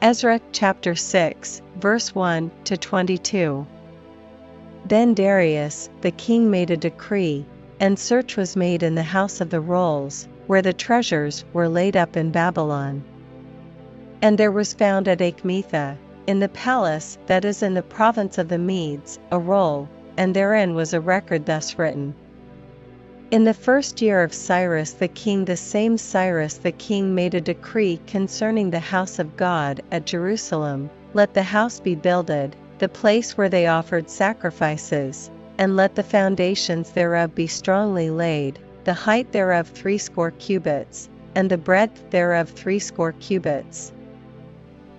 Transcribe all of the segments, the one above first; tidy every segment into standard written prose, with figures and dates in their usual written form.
Ezra chapter 6, verse 1 to 22. Then Darius the king made a decree, and search was made in the house of the rolls, where the treasures were laid up in Babylon. And there was found at Achmetha, in the palace that is in the province of the Medes, a roll, and therein was a record thus written. In the 1st year of Cyrus the king, the same Cyrus the king made a decree concerning the house of God at Jerusalem, let the house be builded, the place where they offered sacrifices, and let the foundations thereof be strongly laid, the height thereof 80 cubits, and the breadth thereof 80 cubits,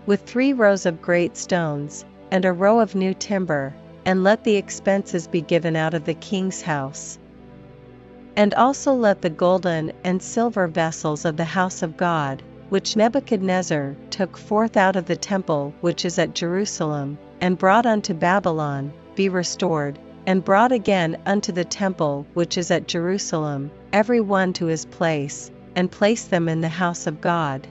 with 3 rows of great stones, and a row of new timber, and let the expenses be given out of the king's house. And also let the golden and silver vessels of the house of God, which Nebuchadnezzar took forth out of the temple which is at Jerusalem, and brought unto Babylon, be restored, and brought again unto the temple which is at Jerusalem, every one to his place, and place them in the house of God.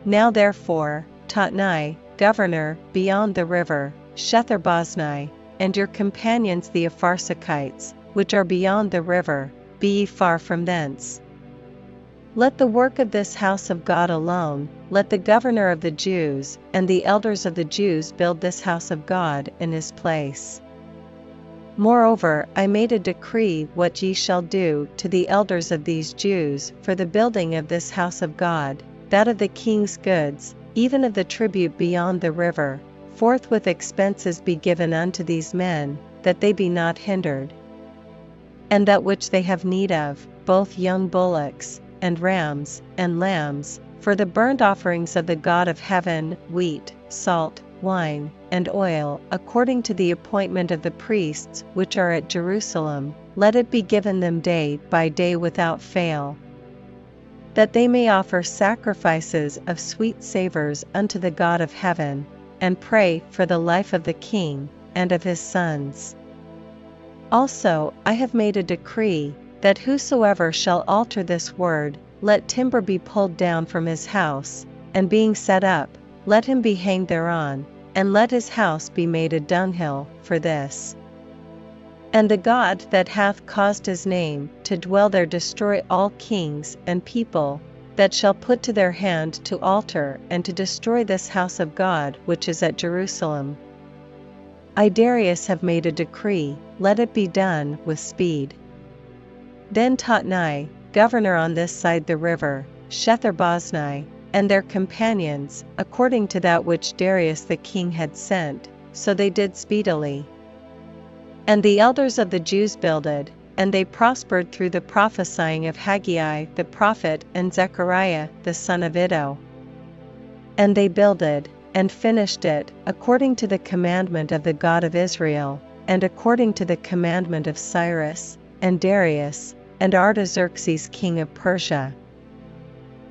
Now therefore, Tatnai, governor, beyond the river, Shetharboznai, and your companions the Apharsachites, which are beyond the river, be ye far from thence. Let the work of this house of God alone, let the governor of the Jews, and the elders of the Jews build this house of God in his place. Moreover, I made a decree what ye shall do to the elders of these Jews for the building of this house of God, that of the king's goods, even of the tribute beyond the river, forthwith expenses be given unto these men, that they be not hindered. And that which they have need of, both young bullocks, and rams, and lambs, for the burnt offerings of the God of heaven, wheat, salt, wine, and oil, according to the appointment of the priests which are at Jerusalem, let it be given them day by day without fail, that they may offer sacrifices of sweet savours unto the God of heaven, and pray for the life of the king, and of his sons. Also, I have made a decree, that whosoever shall alter this word, let timber be pulled down from his house, and being set up, let him be hanged thereon, and let his house be made a dunghill for this. And the God that hath caused his name to dwell there destroy all kings and people, that shall put to their hand to alter and to destroy this house of God which is at Jerusalem. I Darius have made a decree, let it be done with speed. Then Tatnai, governor on this side the river, Shetharboznai, and their companions, according to that which Darius the king had sent, so they did speedily. And the elders of the Jews builded, and they prospered through the prophesying of Haggai the prophet and Zechariah the son of Iddo. And they builded, and finished it, according to the commandment of the God of Israel, and according to the commandment of Cyrus, and Darius, and Artaxerxes king of Persia.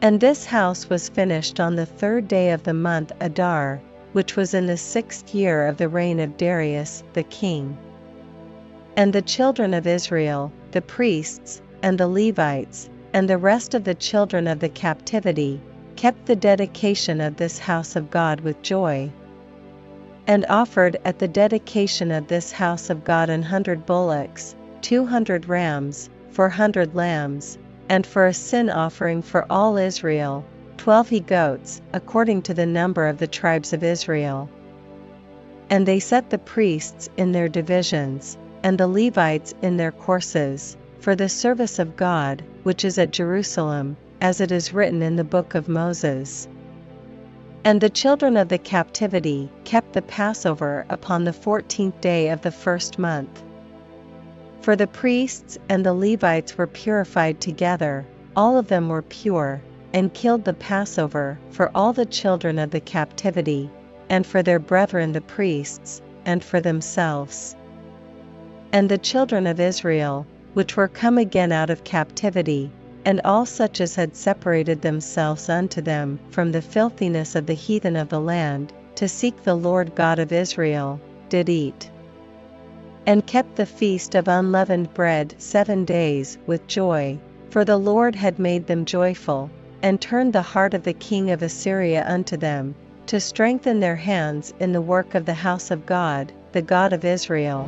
And this house was finished on the 3rd day of the month Adar, which was in the 6th year of the reign of Darius the king. And the children of Israel, the priests, and the Levites, and the rest of the children of the captivity, kept the dedication of this house of God with joy, and offered at the dedication of this house of God 100 bullocks, 200 rams, 400 lambs, and for a sin offering for all Israel, 12 he-goats, according to the number of the tribes of Israel. And they set the priests in their divisions, and the Levites in their courses, for the service of God, which is at Jerusalem, as it is written in the book of Moses. And the children of the captivity kept the Passover upon the 14th day of the 1st month. For the priests and the Levites were purified together, all of them were pure, and killed the Passover for all the children of the captivity, and for their brethren the priests, and for themselves. And the children of Israel, which were come again out of captivity, and all such as had separated themselves unto them from the filthiness of the heathen of the land, to seek the Lord God of Israel, did eat, and kept the feast of unleavened bread 7 days with joy, for the Lord had made them joyful, and turned the heart of the king of Assyria unto them, to strengthen their hands in the work of the house of God, the God of Israel.